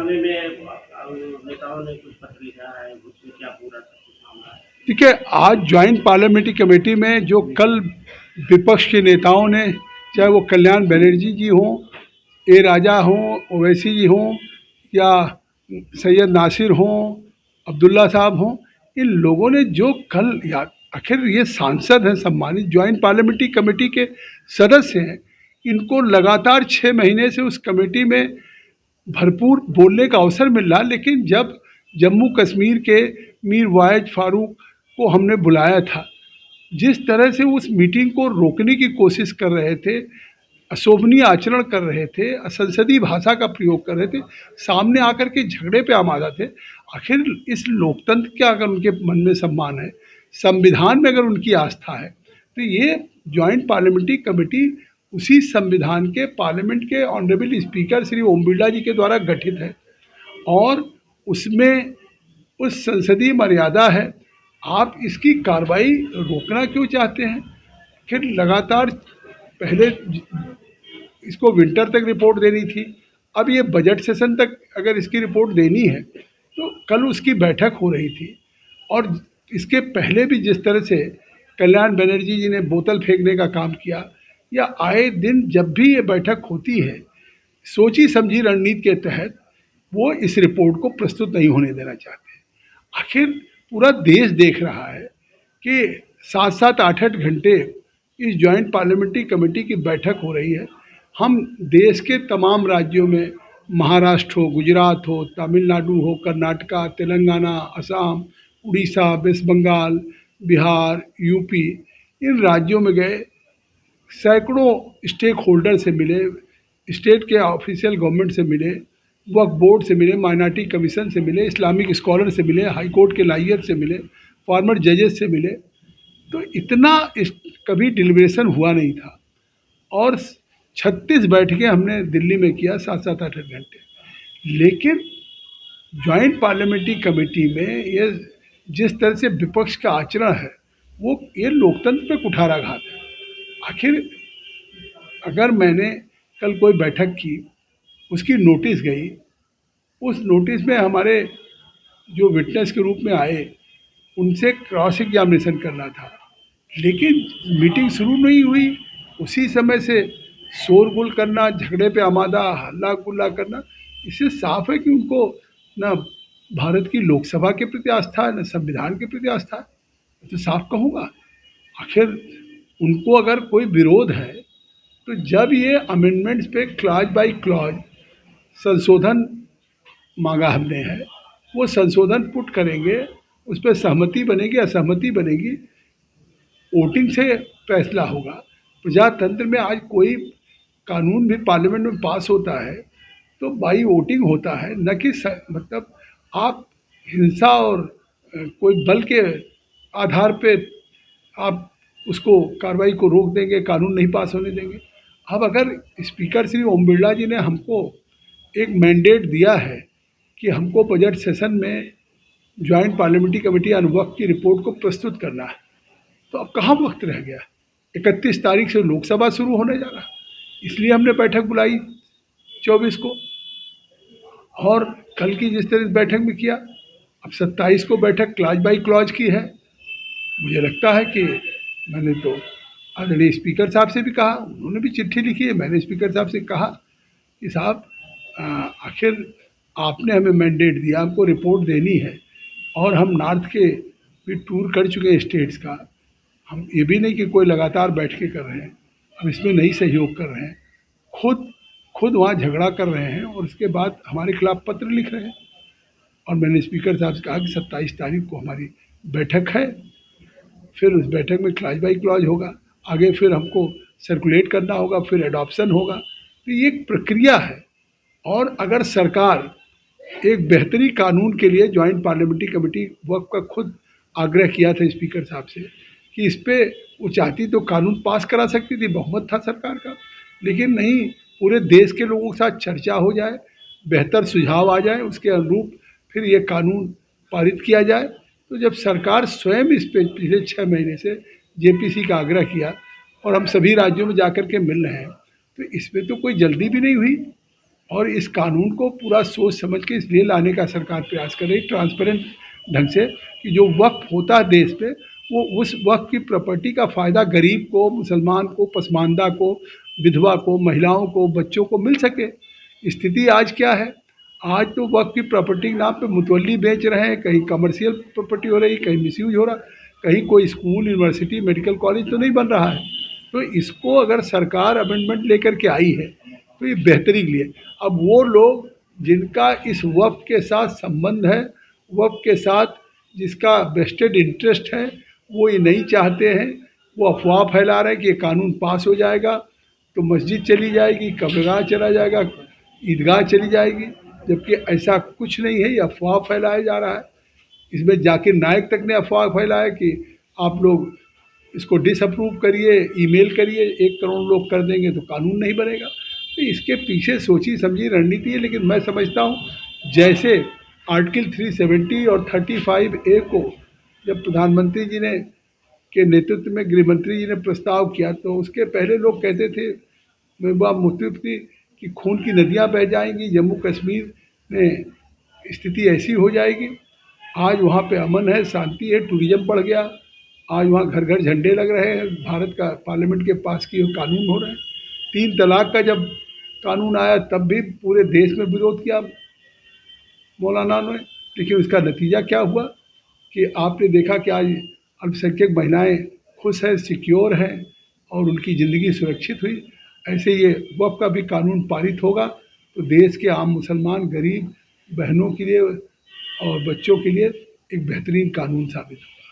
बारे में नेताओं ने कुछ पत्र लिखा है, उसमें क्या पूरा सब कुछ मामला है? ठीक है, आज ज्वाइंट पार्लियामेंट्री कमेटी में जो कल विपक्ष के नेताओं ने, चाहे वो कल्याण बनर्जी जी हों, ए राजा हों, ओवैसी जी हों, या सैयद नासिर हों, अब्दुल्ला साहब हों, इन लोगों ने जो कल, या आखिर ये सांसद हैं, सम्मानित ज्वाइंट पार्लियामेंट्री कमेटी के सदस्य हैं, इनको लगातार 6 महीने से उस कमेटी में भरपूर बोलने का अवसर मिल रहा, लेकिन जब जम्मू कश्मीर के मीर वाइज फारूक को हमने बुलाया था, जिस तरह से उस मीटिंग को रोकने की कोशिश कर रहे थे, अशोभनीय आचरण कर रहे थे, असंसदीय भाषा का प्रयोग कर रहे थे, सामने आकर के झगड़े पे आमादा थे। आखिर इस लोकतंत्र का अगर उनके मन में सम्मान है, संविधान में अगर उनकी आस्था है, तो ये ज्वाइंट पार्लियामेंट्री कमेटी उसी संविधान के, पार्लियामेंट के ऑनरेबल स्पीकर श्री ओम बिरला जी के द्वारा गठित है, और उसमें उस संसदीय मर्यादा है। आप इसकी कार्रवाई रोकना क्यों चाहते हैं? फिर लगातार पहले इसको विंटर तक रिपोर्ट देनी थी, अब ये बजट सेशन तक अगर इसकी रिपोर्ट देनी है, तो कल उसकी बैठक हो रही थी, और इसके पहले भी जिस तरह से कल्याण बनर्जी जी ने बोतल फेंकने का काम किया, या आए दिन जब भी ये बैठक होती है, सोची समझी रणनीति के तहत वो इस रिपोर्ट को प्रस्तुत नहीं होने देना चाहते। आखिर पूरा देश देख रहा है कि 7-7, 8-8 घंटे इस ज्वाइंट पार्लियामेंट्री कमेटी की बैठक हो रही है। हम देश के तमाम राज्यों में, महाराष्ट्र हो, गुजरात हो, तमिलनाडु हो, कर्नाटका, तेलंगाना, असम, उड़ीसा, वेस्ट बंगाल, बिहार, यूपी, इन राज्यों में गए, सैकड़ों स्टेक होल्डर से मिले, स्टेट के ऑफिशियल गवर्नमेंट से मिले, वक्फ बोर्ड से मिले, माइनॉरिटी कमीशन से मिले, इस्लामिक स्कॉलर से मिले, हाई कोर्ट के लायर से मिले, फॉर्मर जजेस से मिले। तो इतना कभी डिलिब्रेशन हुआ नहीं था, और 36 बैठकें हमने दिल्ली में किया, 7-7, 8-8 घंटे। लेकिन ज्वाइंट पार्लियामेंट्री कमेटी में ये जिस तरह से विपक्ष का आचरण है, वो ये लोकतंत्र पे कुठाराघात है। आखिर अगर मैंने कल कोई बैठक की, उसकी नोटिस गई, उस नोटिस में हमारे जो विटनेस के रूप में आए, उनसे क्रॉस एग्जामिनेशन करना था, लेकिन मीटिंग शुरू नहीं हुई, उसी समय से शोरगुल करना, झगड़े पे आमादा, हल्ला गुल्ला करना, इससे साफ है कि उनको ना भारत की लोकसभा के प्रति आस्था है, न संविधान के प्रति आस्था है। तो साफ कहूँगा, आखिर उनको अगर कोई विरोध है, तो जब ये अमेंडमेंट्स पे क्लॉज बाय क्लॉज संशोधन मांगा हमने है, वो संशोधन पुट करेंगे, उस पर सहमति बनेगी, असहमति बनेगी, वोटिंग से फैसला होगा। प्रजातंत्र में आज कोई कानून भी पार्लियामेंट में पास होता है तो बाई वोटिंग होता है, न कि मतलब आप हिंसा और कोई बल के आधार पे आप उसको कार्रवाई को रोक देंगे, कानून नहीं पास होने देंगे। अब अगर स्पीकर श्री ओम बिरला जी ने हमको एक मैंडेट दिया है कि हमको बजट सेशन में ज्वाइंट पार्लियामेंट्री कमेटी ऑन वक्फ की रिपोर्ट को प्रस्तुत करना है, तो अब कहाँ वक्त रह गया? 31 तारीख से लोकसभा शुरू होने जा रहा, इसलिए हमने बैठक बुलाई 24 को, और कल की जिस तरह बैठक में किया, अब 27 को बैठक क्लॉज बाई क्लॉज की है। मुझे लगता है कि मैंने तो आदरणीय स्पीकर साहब से भी कहा, उन्होंने भी चिट्ठी लिखी है, मैंने स्पीकर साहब से कहा कि साहब आखिर आपने हमें मैंडेट दिया, हमको रिपोर्ट देनी है, और हम नॉर्थ के भी टूर कर चुके हैं स्टेट्स का, हम ये भी नहीं कि कोई लगातार बैठकें कर रहे हैं, हम इसमें नहीं सहयोग कर रहे हैं, खुद वहाँ झगड़ा कर रहे हैं, और उसके बाद हमारे खिलाफ पत्र लिख रहे हैं। और मैंने स्पीकर साहब से कहा कि 27 तारीख को हमारी बैठक है, फिर उस बैठक में क्लॉज बाई क्लॉज होगा, आगे फिर हमको सर्कुलेट करना होगा, फिर एडॉप्शन होगा। तो ये एक प्रक्रिया है, और अगर सरकार एक बेहतरी कानून के लिए, ज्वाइंट पार्लियामेंट्री कमेटी वक्त का खुद आग्रह किया था स्पीकर साहब से कि इस पर वो चाहती तो कानून पास करा सकती थी, बहुमत था सरकार का, लेकिन नहीं, पूरे देश के लोगों के साथ चर्चा हो जाए, बेहतर सुझाव आ जाए, उसके अनुरूप फिर ये कानून पारित किया जाए। तो जब सरकार स्वयं इस पे पिछले 6 महीने से जेपीसी का आग्रह किया, और हम सभी राज्यों में जाकर के मिल रहे हैं, तो इसमें तो कोई जल्दी भी नहीं हुई। और इस कानून को पूरा सोच समझ के इसलिए लाने का सरकार प्रयास कर रही है ट्रांसपेरेंट ढंग से, कि जो वक्फ होता है देश पे, वो उस वक्फ की प्रॉपर्टी का फ़ायदा गरीब को, मुसलमान को, पसमानदा को, विधवा को, महिलाओं को, बच्चों को मिल सके। स्थिति आज क्या है? आज तो वक्फ की प्रॉपर्टी के नाम पे मुतवल्ली बेच रहे हैं, कहीं कमर्शियल प्रॉपर्टी हो रही, कहीं मिसयूज हो रहा, कहीं कोई स्कूल, यूनिवर्सिटी, मेडिकल कॉलेज तो नहीं बन रहा है। तो इसको अगर सरकार अमेंडमेंट लेकर के आई है तो ये बेहतरी के लिए। अब वो लोग जिनका इस वक्फ के साथ संबंध है, वक्फ के साथ जिसका वेस्टेड इंटरेस्ट है, वो ये नहीं चाहते हैं, वो अफवाह फैला रहे हैं कि ये कानून पास हो जाएगा तो मस्जिद चली जाएगी, कब्रगाह चला जाएगा, ईदगाह चली जाएगी, जबकि ऐसा कुछ नहीं है, ये अफवाह फैलाया जा रहा है। इसमें जाकिर नाइक तक ने अफवाह फैलाया कि आप लोग इसको डिसअप्रूव करिए, ईमेल करिए, 1 करोड़ लोग कर देंगे तो कानून नहीं बनेगा। तो इसके पीछे सोची समझी रणनीति है। लेकिन मैं समझता हूँ जैसे आर्टिकल 370 और 35A को जब प्रधानमंत्री जी ने के नेतृत्व में गृह मंत्री जी ने प्रस्ताव किया, तो उसके पहले लोग कहते थे महबूबा मुफ्ती कि खून की नदियाँ बह जाएंगी, जम्मू कश्मीर में स्थिति ऐसी हो जाएगी। आज वहाँ पे अमन है, शांति है, टूरिज्म बढ़ गया। आज वहाँ घर घर झंडे लग रहे हैं, भारत का पार्लियामेंट के पास किए हुए कानून हो रहे हैं। 3 तलाक का जब कानून आया तब भी पूरे देश में विरोध किया मौलाना ने, लेकिन उसका नतीजा क्या हुआ कि आपने देखा कि आज अल्पसंख्यक महिलाएं खुश हैं, सिक्योर हैं और उनकी ज़िंदगी सुरक्षित हुई। ऐसे ये वक्फ का भी कानून पारित होगा तो देश के आम मुसलमान, गरीब बहनों के लिए और बच्चों के लिए एक बेहतरीन कानून साबित होगा।